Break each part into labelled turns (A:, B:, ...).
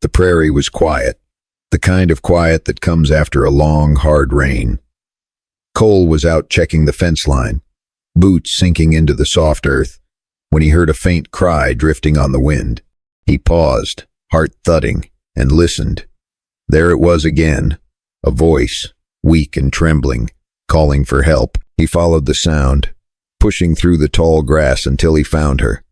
A: The prairie was quiet, the kind of quiet that comes after a long, hard rain. Cole was out checking the fence line, boots sinking into the soft earth, when he heard a faint cry drifting on the wind. He paused, heart thudding, and listened. There it was again, a voice, weak and trembling, calling for help. He followed the sound, pushing through the tall grass until he found her.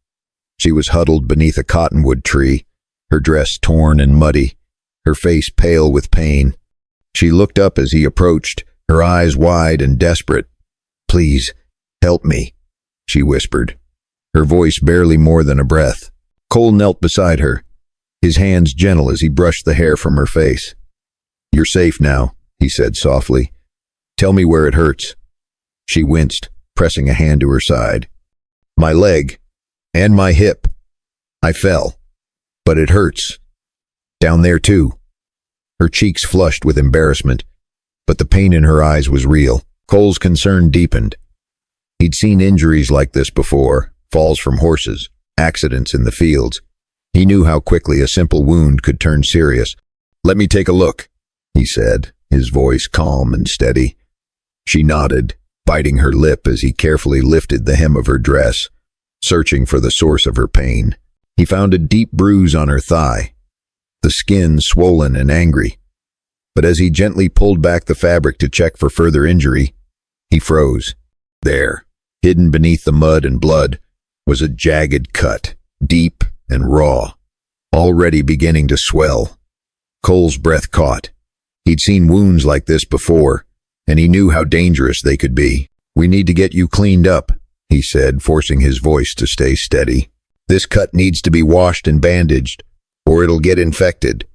A: She was huddled beneath a cottonwood tree, her dress torn and muddy, her face pale with pain. She looked up as he approached, her eyes wide and desperate. "Please, help me," she whispered, her voice barely more than a breath. Cole knelt beside her, his hands gentle as he brushed the hair from her face. "You're safe now," he said softly. "Tell me where it hurts." She winced, pressing a hand to her side. "My leg, and my hip. I fell, but it hurts. Down there too." Her cheeks flushed with embarrassment, but the pain in her eyes was real. Cole's concern deepened. He'd seen injuries like this before, falls from horses, accidents in the fields. He knew how quickly a simple wound could turn serious. "Let me take a look," he said, his voice calm and steady. She nodded, biting her lip as he carefully lifted the hem of her dress, searching for the source of her pain. He found a deep bruise on her thigh, the skin swollen and angry. But as he gently pulled back the fabric to check for further injury, he froze. There, hidden beneath the mud and blood, was a jagged cut, deep and raw, already beginning to swell. Cole's breath caught. He'd seen wounds like this before, and he knew how dangerous they could be. "We need to get you cleaned up," he said, forcing his voice to stay steady. "This cut needs to be washed and bandaged, or it'll get infected."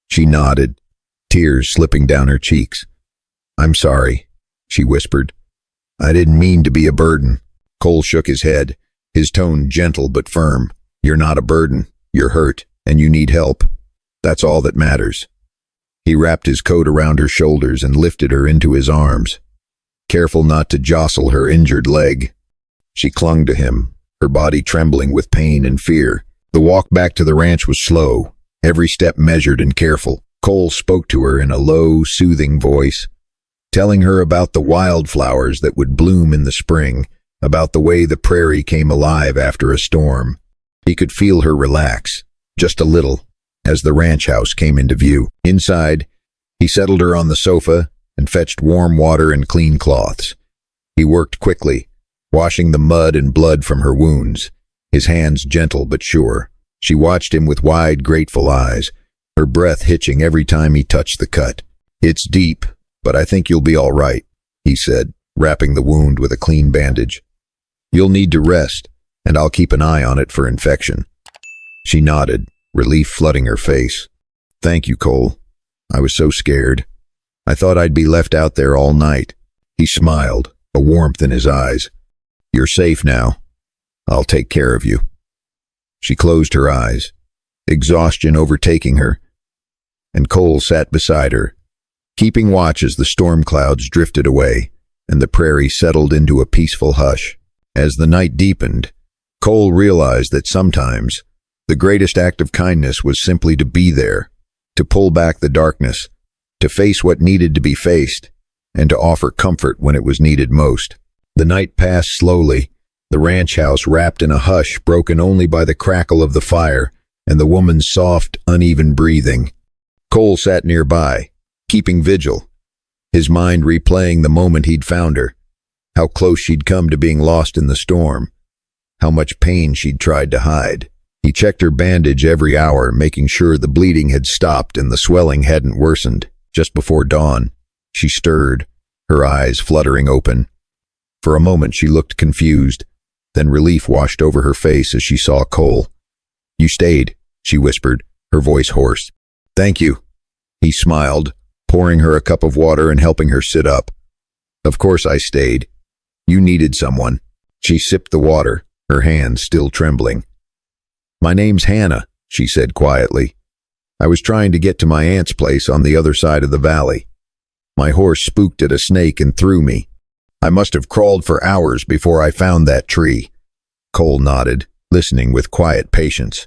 A: She nodded, tears slipping down her cheeks. "I'm sorry," she whispered. "I didn't mean to be a burden." Cole shook his head, his tone gentle but firm. "You're not a burden. You're hurt, and you need help. That's all that matters." He wrapped his coat around her shoulders and lifted her into his arms, careful not to jostle her injured leg. She clung to him, her body trembling with pain and fear. The walk back to the ranch was slow, every step measured and careful. Cole spoke to her in a low, soothing voice, telling her about the wildflowers that would bloom in the spring, about the way the prairie came alive after a storm. He could feel her relax, just a little, as the ranch house came into view. Inside, he settled her on the sofa and fetched warm water and clean cloths. He worked quickly, washing the mud and blood from her wounds, his hands gentle but sure. She watched him with wide, grateful eyes, her breath hitching every time he touched the cut. "It's deep, but I think you'll be all right," he said, wrapping the wound with a clean bandage. "You'll need to rest, and I'll keep an eye on it for infection." She nodded, relief flooding her face. "Thank you, Cole. I was so scared. I thought I'd be left out there all night." He smiled, a warmth in his eyes. "You're safe now. I'll take care of you." She closed her eyes, exhaustion overtaking her, and Cole sat beside her, keeping watch as the storm clouds drifted away and the prairie settled into a peaceful hush. As the night deepened, Cole realized that sometimes the greatest act of kindness was simply to be there, to pull back the darkness, to face what needed to be faced, and to offer comfort when it was needed most. The night passed slowly, the ranch house wrapped in a hush broken only by the crackle of the fire and the woman's soft, uneven breathing. Cole sat nearby, keeping vigil, his mind replaying the moment he'd found her, how close she'd come to being lost in the storm, how much pain she'd tried to hide. He checked her bandage every hour, making sure the bleeding had stopped and the swelling hadn't worsened. Just before dawn, she stirred, her eyes fluttering open. For a moment she looked confused, then relief washed over her face as she saw Cole. "You stayed," she whispered, her voice hoarse. "Thank you." He smiled, pouring her a cup of water and helping her sit up. "Of course I stayed. You needed someone." She sipped the water, her hands still trembling. "My name's Hannah," she said quietly. "I was trying to get to my aunt's place on the other side of the valley. My horse spooked at a snake and threw me. I must have crawled for hours before I found that tree." Cole nodded, listening with quiet patience.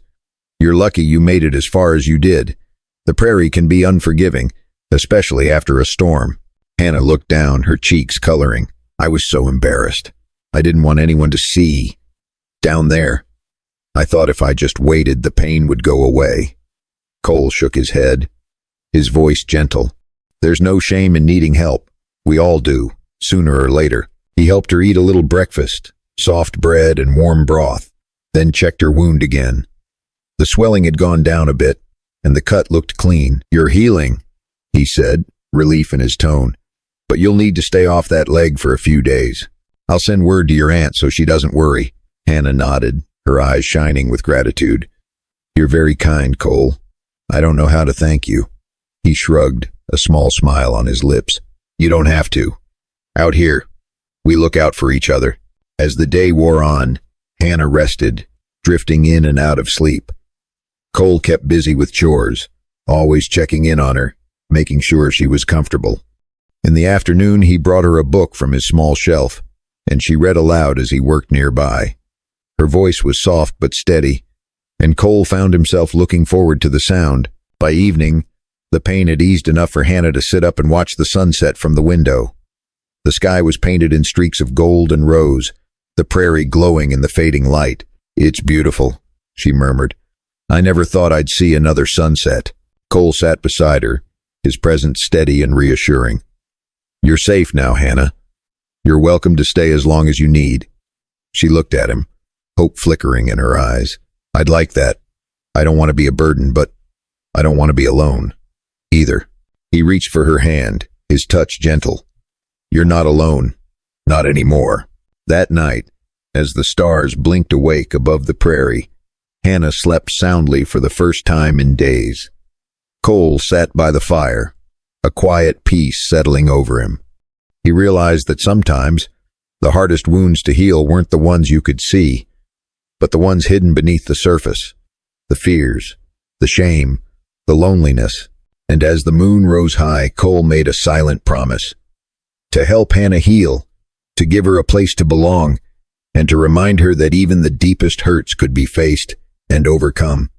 A: You're lucky you made it as far as you did. The prairie can be unforgiving, especially after a storm. Hannah looked down, her cheeks coloring. I was so embarrassed. I didn't want anyone to see. Down there. I thought if I just waited, the pain would go away. Cole shook his head, his voice gentle. There's no shame in needing help. We all do, sooner or later. He helped her eat a little breakfast, soft bread and warm broth, then checked her wound again. The swelling had gone down a bit, and the cut looked clean. You're healing, he said, relief in his tone. But you'll need to stay off that leg for a few days. I'll send word to your aunt so she doesn't worry. Hannah nodded, her eyes shining with gratitude. You're very kind, Cole. I don't know how to thank you. He shrugged, a small smile on his lips. You don't have to. Out here, we look out for each other. As the day wore on, Hannah rested, drifting in and out of sleep. Cole kept busy with chores, always checking in on her, making sure she was comfortable. In the afternoon, he brought her a book from his small shelf, and she read aloud as he worked nearby. Her voice was soft but steady, and Cole found himself looking forward to the sound. By evening, the pain had eased enough for Hannah to sit up and watch the sunset from the window. The sky was painted in streaks of gold and rose, the prairie glowing in the fading light. It's beautiful, she murmured. I never thought I'd see another sunset. Cole sat beside her, his presence steady and reassuring. You're safe now, Hannah. You're welcome to stay as long as you need. She looked at him, hope flickering in her eyes. I'd like that. I don't want to be a burden, but I don't want to be alone either. He reached for her hand, his touch gentle. You're not alone. Not anymore. That night, as the stars blinked awake above the prairie, Hannah slept soundly for the first time in days. Cole sat by the fire, a quiet peace settling over him. He realized that sometimes the hardest wounds to heal weren't the ones you could see, but the ones hidden beneath the surface, the fears, the shame, the loneliness. And as the moon rose high, Cole made a silent promise to help Hannah heal, to give her a place to belong, and to remind her that even the deepest hurts could be faced and overcome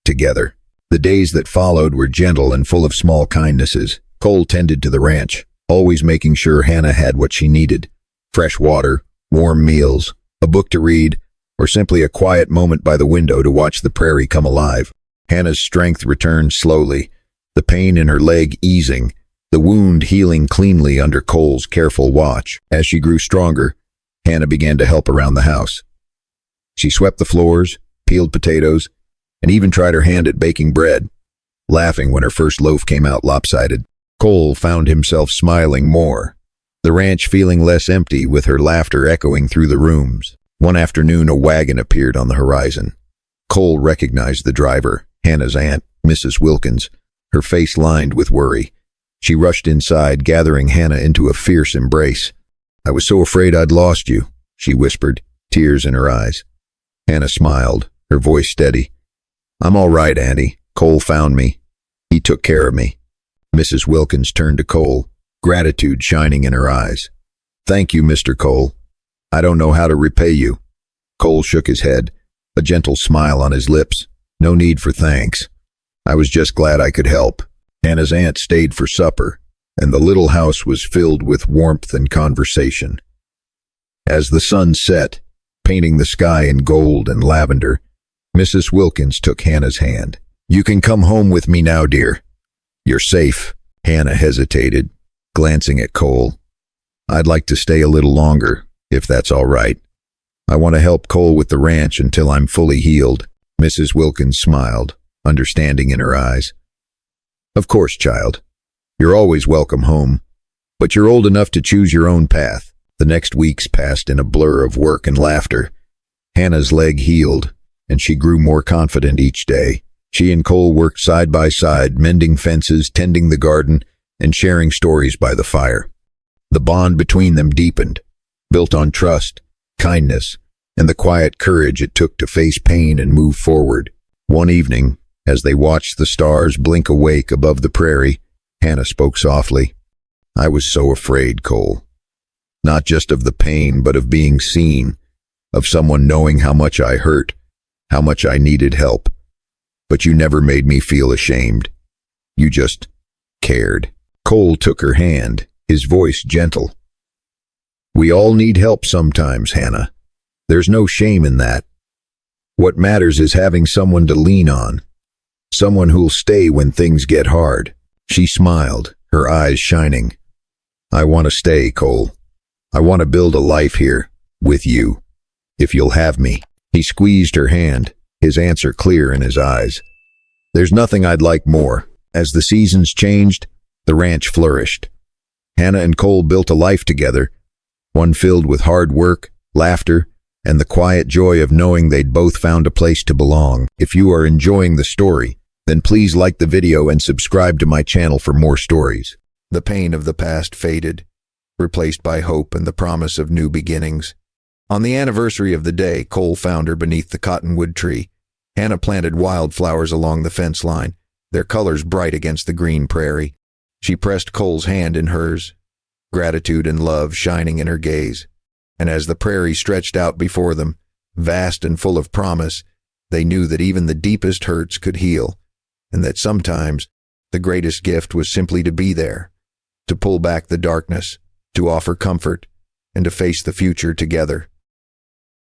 A: together. The days that followed were gentle and full of small kindnesses. Cole tended to the ranch, always making sure Hannah had what she needed: fresh water, warm meals, a book to read, or simply a quiet moment by the window to watch the prairie come alive. Hannah's strength returned slowly, the pain in her leg easing, the wound healing cleanly under Cole's careful watch. As she grew stronger, Hannah began to help around the house. She swept the floors, peeled potatoes, and even tried her hand at baking bread, laughing when her first loaf came out lopsided. Cole found himself smiling more, the ranch feeling less empty with her laughter echoing through the rooms. One afternoon, a wagon appeared on the horizon. Cole recognized the driver, Hannah's aunt, Mrs. Wilkins, her face lined with worry. She rushed inside, gathering Hannah into a fierce embrace. I was so afraid I'd lost you, she whispered, tears in her eyes. Hannah smiled, her voice steady. I'm all right, Auntie. Cole found me. He took care of me. Mrs. Wilkins turned to Cole, gratitude shining in her eyes. Thank you, Mr. Cole. I don't know how to repay you. Cole shook his head, a gentle smile on his lips. No need for thanks. I was just glad I could help. Hannah's aunt stayed for supper, and the little house was filled with warmth and conversation. As the sun set, painting the sky in gold and lavender, Mrs. Wilkins took Hannah's hand. You can come home with me now, dear. You're safe. Hannah hesitated, glancing at Cole. I'd like to stay a little longer, if that's all right. I want to help Cole with the ranch until I'm fully healed. Mrs. Wilkins smiled, understanding in her eyes. Of course, child. You're always welcome home, but you're old enough to choose your own path. The next weeks passed in a blur of work and laughter. Hannah's leg healed, and she grew more confident each day. She and Cole worked side by side, mending fences, tending the garden, and sharing stories by the fire. The bond between them deepened, built on trust, kindness, and the quiet courage it took to face pain and move forward. One evening, as they watched the stars blink awake above the prairie, Hannah spoke softly. I was so afraid, Cole. Not just of the pain, but of being seen, of someone knowing how much I hurt, how much I needed help. but you never made me feel ashamed. You just cared. Cole took her hand, his voice gentle. We all need help sometimes, Hannah. There's no shame in that. What matters is having someone to lean on, someone who'll stay when things get hard. She smiled, her eyes shining. I want to stay, Cole. I want to build a life here, with you, if you'll have me. He squeezed her hand, his answer clear in his eyes. There's nothing I'd like more. As the seasons changed, the ranch flourished. Hannah and Cole built a life together, one filled with hard work, laughter, and the quiet joy of knowing they'd both found a place to belong. If you are enjoying the story, then please like the video and subscribe to my channel for more stories. The pain of the past faded, replaced by hope and the promise of new beginnings. On the anniversary of the day Cole found her beneath the cottonwood tree, Hannah planted wildflowers along the fence line, their colors bright against the green prairie. She pressed Cole's hand in hers, gratitude and love shining in her gaze. And as the prairie stretched out before them, vast and full of promise, they knew that even the deepest hurts could heal, and that sometimes the greatest gift was simply to be there, to pull back the darkness, to offer comfort, and to face the future together.